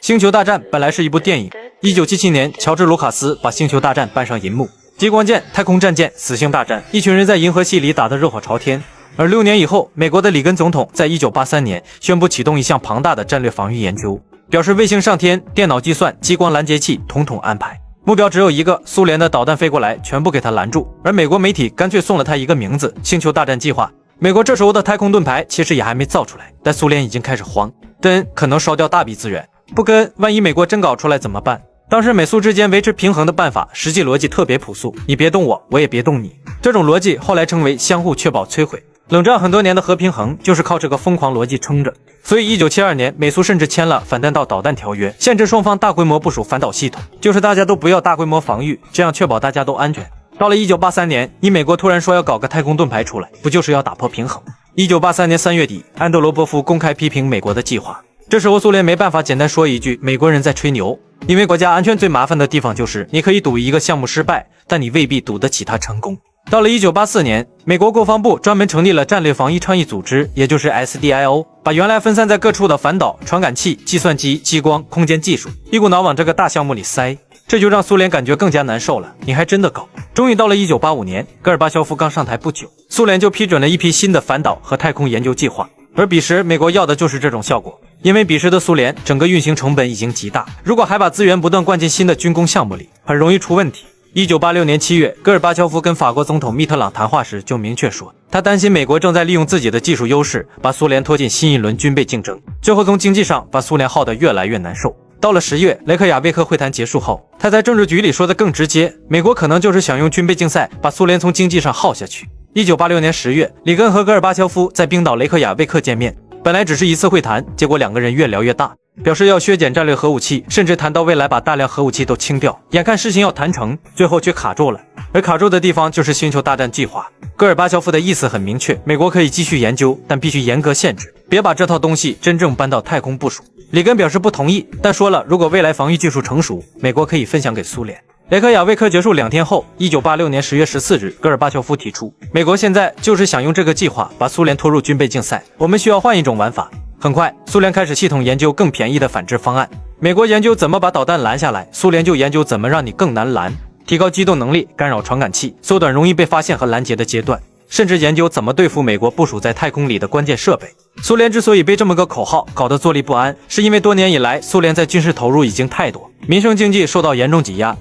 星球大战本来是一部电影，1977年，乔治·卢卡斯把星球大战搬上银幕，激光剑、太空战舰、死星大战，一群人在银河系里打得热火朝天。而6年以后，美国的里根总统在1983年宣布启动一项庞大的战略防御研究，表示卫星上天、电脑计算、激光拦截器统统安排，目标只有一个，苏联的导弹飞过来全部给他拦住。而美国媒体干脆送了他一个名字：星球大战计划。美国这时候的太空盾牌其实也还没造出来，但苏联已经开始慌，跟可能烧掉大笔资源，不跟，万一美国真搞出来怎么办？当时美苏之间维持平衡的办法，实际逻辑特别朴素，你别动我，我也别动你。这种逻辑后来称为相互确保摧毁。冷战很多年的核平衡就是靠这个疯狂逻辑撑着。所以1972年，美苏甚至签了反弹道导弹条约，限制双方大规模部署反导系统，就是大家都不要大规模防御，这样确保大家都安全。到了1983年，你美国突然说要搞个太空盾牌出来，不就是要打破平衡？1983年3月底，安德罗波夫公开批评美国的计划。这时候苏联没办法简单说一句美国人在吹牛，因为国家安全最麻烦的地方就是你可以赌一个项目失败，但你未必赌得起它成功。到了1984年，美国国防部专门成立了战略防御倡议组织，也就是 SDIO， 把原来分散在各处的反导、传感器、计算机、激光、空间技术一股脑往这个大项目里塞，这就让苏联感觉更加难受了，你还真的搞。终于到了1985年，戈尔巴乔夫刚上台不久，苏联就批准了一批新的反导和太空研究计划，而彼时美国要的就是这种效果，因为彼时的苏联整个运行成本已经极大，如果还把资源不断灌进新的军工项目里，很容易出问题。1986年7月，戈尔巴乔夫跟法国总统密特朗谈话时就明确说，他担心美国正在利用自己的技术优势，把苏联拖进新一轮军备竞争，最后从经济上把苏联耗得越来越难受。到了10月，雷克雅未克会谈结束后，他在政治局里说的更直接，美国可能就是想用军备竞赛把苏联从经济上耗下去。1986年10月，里根和戈尔巴乔夫在冰岛雷克雅未克见面，本来只是一次会谈，结果两个人越聊越大，表示要削减战略核武器，甚至谈到未来把大量核武器都清掉，眼看事情要谈成，最后却卡住了。而卡住的地方就是星球大战计划。戈尔巴乔夫的意思很明确，美国可以继续研究，但必须严格限制，别把这套东西真正搬到太空部署。里根表示不同意，但说了，如果未来防御技术成熟，美国可以分享给苏联。雷克雅未克结束2天后，1986年10月14日，戈尔巴乔夫提出，美国现在就是想用这个计划把苏联拖入军备竞赛，我们需要换一种玩法。很快，苏联开始系统研究更便宜的反制方案。美国研究怎么把导弹拦下来，苏联就研究怎么让你更难拦，提高机动能力，干扰传感器，缩短容易被发现和拦截的阶段，甚至研究怎么对付美国部署在太空里的关键设备。苏联之所以被这么个口号搞得坐立不安，是因为多年以来苏联在军事投入已经太多，民生经济受到严重挤压。